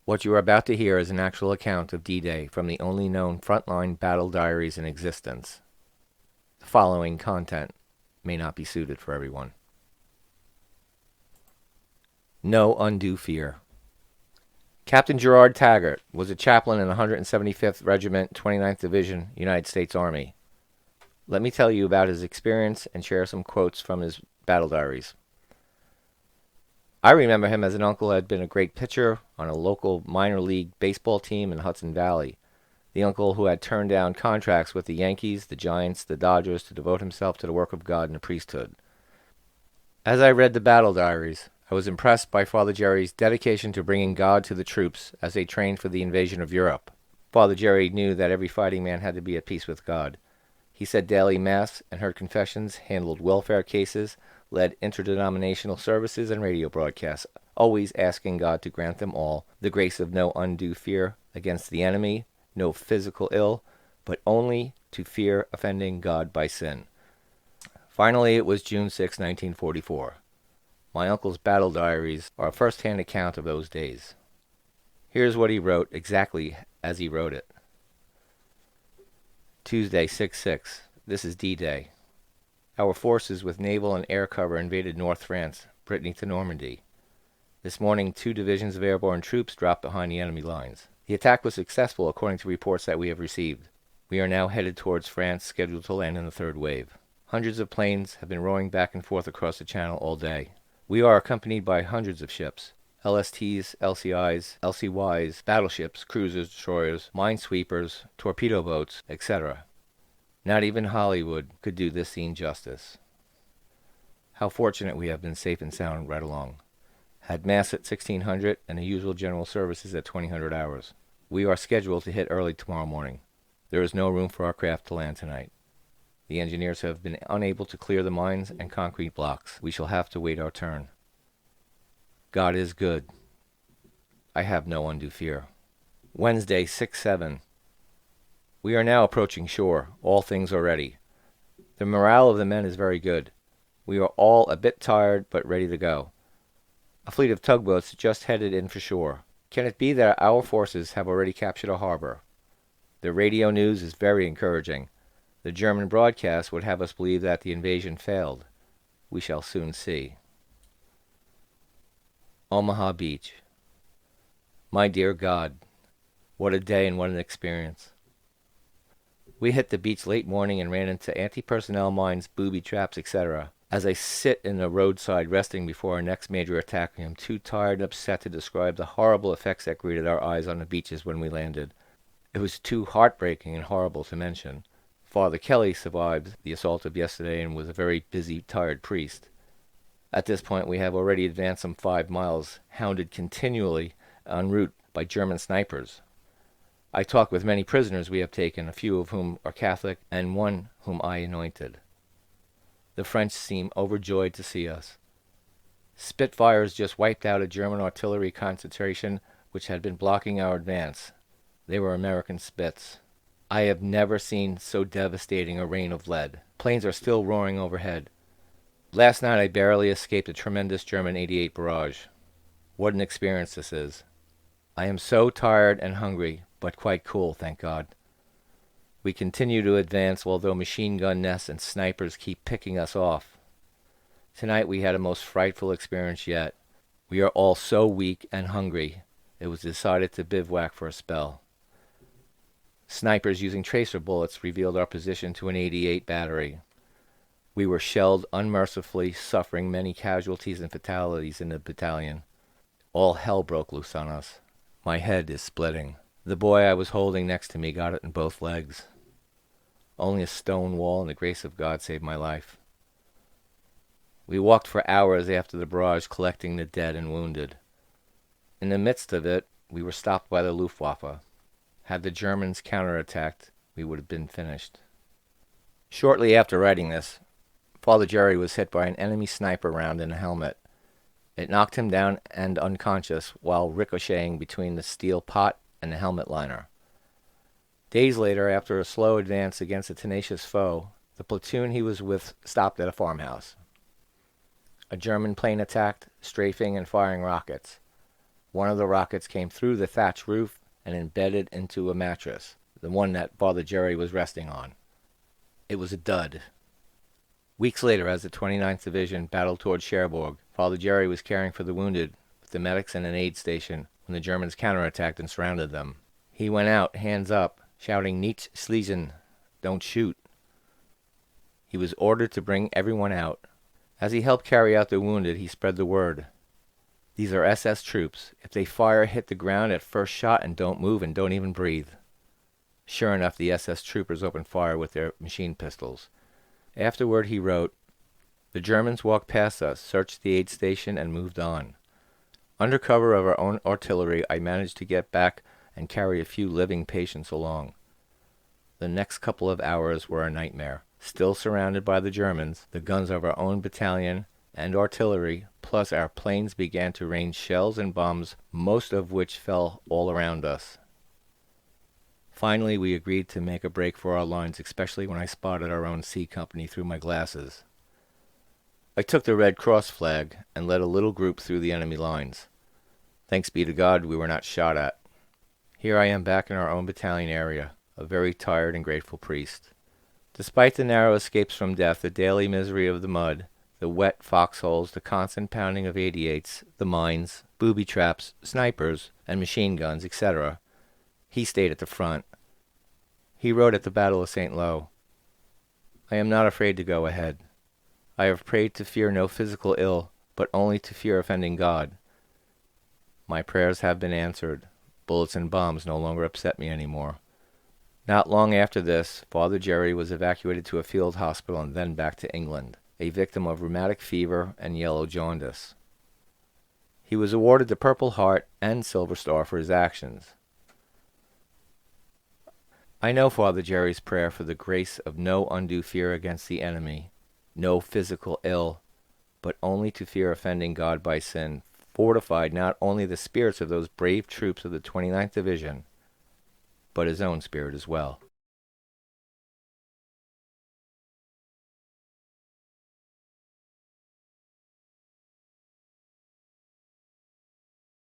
What you are about to hear is an actual account of D-Day from the only known frontline battle diaries in existence. The following content may not be suited for everyone. No undue fear. Captain Gerard Taggart was a chaplain in the 175th Regiment, 29th Division, United States Army. Let me tell you about his experience and share some quotes from his battle diaries. I remember him as an uncle who had been a great pitcher on a local minor league baseball team in Hudson Valley. The uncle who had turned down contracts with the Yankees, the Giants, the Dodgers to devote himself to the work of God in the priesthood. As I read the battle diaries, I was impressed by Father Jerry's dedication to bringing God to the troops as they trained for the invasion of Europe. Father Jerry knew that every fighting man had to be at peace with God. He said daily mass and heard confessions, handled welfare cases, led interdenominational services and radio broadcasts, always asking God to grant them all the grace of no undue fear against the enemy, no physical ill, but only to fear offending God by sin. Finally, it was June 6, 1944. My uncle's battle diaries are a first-hand account of those days. Here's what he wrote exactly as he wrote it. Tuesday, 6/6. This is D-Day. Our forces with naval and air cover invaded North France, Brittany to Normandy. This morning, 2 divisions of airborne troops dropped behind the enemy lines. The attack was successful according to reports that we have received. We are now headed towards France, scheduled to land in the 3rd wave. Hundreds of planes have been rowing back and forth across the channel all day. We are accompanied by hundreds of ships. LSTs, LCIs, LCYs, battleships, cruisers, destroyers, minesweepers, torpedo boats, etc. Not even Hollywood could do this scene justice. How fortunate we have been safe and sound right along. Had mass at 1600 and the usual general services at 2000 hours. We are scheduled to hit early tomorrow morning. There is no room for our craft to land tonight. The engineers have been unable to clear the mines and concrete blocks. We shall have to wait our turn. God is good. I have no undue fear. Wednesday, 6/7. We are now approaching shore. All things are ready. The morale of the men is very good. We are all a bit tired, but ready to go. A fleet of tugboats just headed in for shore. Can it be that our forces have already captured a harbor? The radio news is very encouraging. The German broadcast would have us believe that the invasion failed. We shall soon see. Omaha Beach. My dear God, what a day and what an experience. We hit the beach late morning and ran into anti-personnel mines, booby traps, etc. As I sit in the roadside resting before our next major attack, I am too tired and upset to describe the horrible effects that greeted our eyes on the beaches when we landed. It was too heartbreaking and horrible to mention. Father Kelly survived the assault of yesterday and was a very busy, tired priest. At this point, we have already advanced some 5 miles, hounded continually en route by German snipers. I talked with many prisoners we have taken, a few of whom are Catholic, and one whom I anointed. The French seem overjoyed to see us. Spitfires just wiped out a German artillery concentration which had been blocking our advance. They were American Spits. I have never seen so devastating a rain of lead. Planes are still roaring overhead. Last night I barely escaped a tremendous German 88 barrage. What an experience this is. I am so tired and hungry, but quite cool, thank God. We continue to advance, although machine gun nests and snipers keep picking us off. Tonight we had a most frightful experience yet. We are all so weak and hungry, it was decided to bivouac for a spell. Snipers using tracer bullets revealed our position to an 88 battery. We were shelled unmercifully, suffering many casualties and fatalities in the battalion. All hell broke loose on us. My head is splitting. The boy I was holding next to me got it in both legs. Only a stone wall and the grace of God saved my life. We walked for hours after the barrage, collecting the dead and wounded. In the midst of it, we were stopped by the Luftwaffe. Had the Germans counterattacked, we would have been finished. Shortly after writing this, Father Jerry was hit by an enemy sniper round in a helmet. It knocked him down and unconscious while ricocheting between the steel pot and the helmet liner. Days later, after a slow advance against a tenacious foe, the platoon he was with stopped at a farmhouse. A German plane attacked, strafing and firing rockets. One of the rockets came through the thatch roof and embedded into a mattress, the one that Father Jerry was resting on. It was a dud. Weeks later, as the 29th Division battled toward Cherbourg, Father Jerry was caring for the wounded with the medics in an aid station when the Germans counterattacked and surrounded them. He went out, hands up, shouting, "Nicht schließen, don't shoot." He was ordered to bring everyone out. As he helped carry out the wounded, he spread the word. "These are SS troops. If they fire, hit the ground at first shot and don't move and don't even breathe." Sure enough, the SS troopers opened fire with their machine pistols. Afterward, he wrote, "The Germans walked past us, searched the aid station, and moved on. Under cover of our own artillery, I managed to get back and carry a few living patients along. The next couple of hours were a nightmare. Still surrounded by the Germans, the guns of our own battalion and artillery, plus our planes began to rain shells and bombs, most of which fell all around us. Finally, we agreed to make a break for our lines, especially when I spotted our own C Company through my glasses. I took the Red Cross flag and led a little group through the enemy lines. Thanks be to God, we were not shot at. Here I am back in our own battalion area, a very tired and grateful priest. Despite the narrow escapes from death, the daily misery of the mud, the wet foxholes, the constant pounding of 88s, the mines, booby traps, snipers, and machine guns, etc., he stayed at the front. He wrote at the Battle of St. Lo, "I am not afraid to go ahead. I have prayed to fear no physical ill, but only to fear offending God. My prayers have been answered. Bullets and bombs no longer upset me anymore." Not long after this, Father Jerry was evacuated to a field hospital and then back to England, a victim of rheumatic fever and yellow jaundice. He was awarded the Purple Heart and Silver Star for his actions. I know Father Jerry's prayer for the grace of no undue fear against the enemy, no physical ill, but only to fear offending God by sin, fortified not only the spirits of those brave troops of the 29th Division, but his own spirit as well.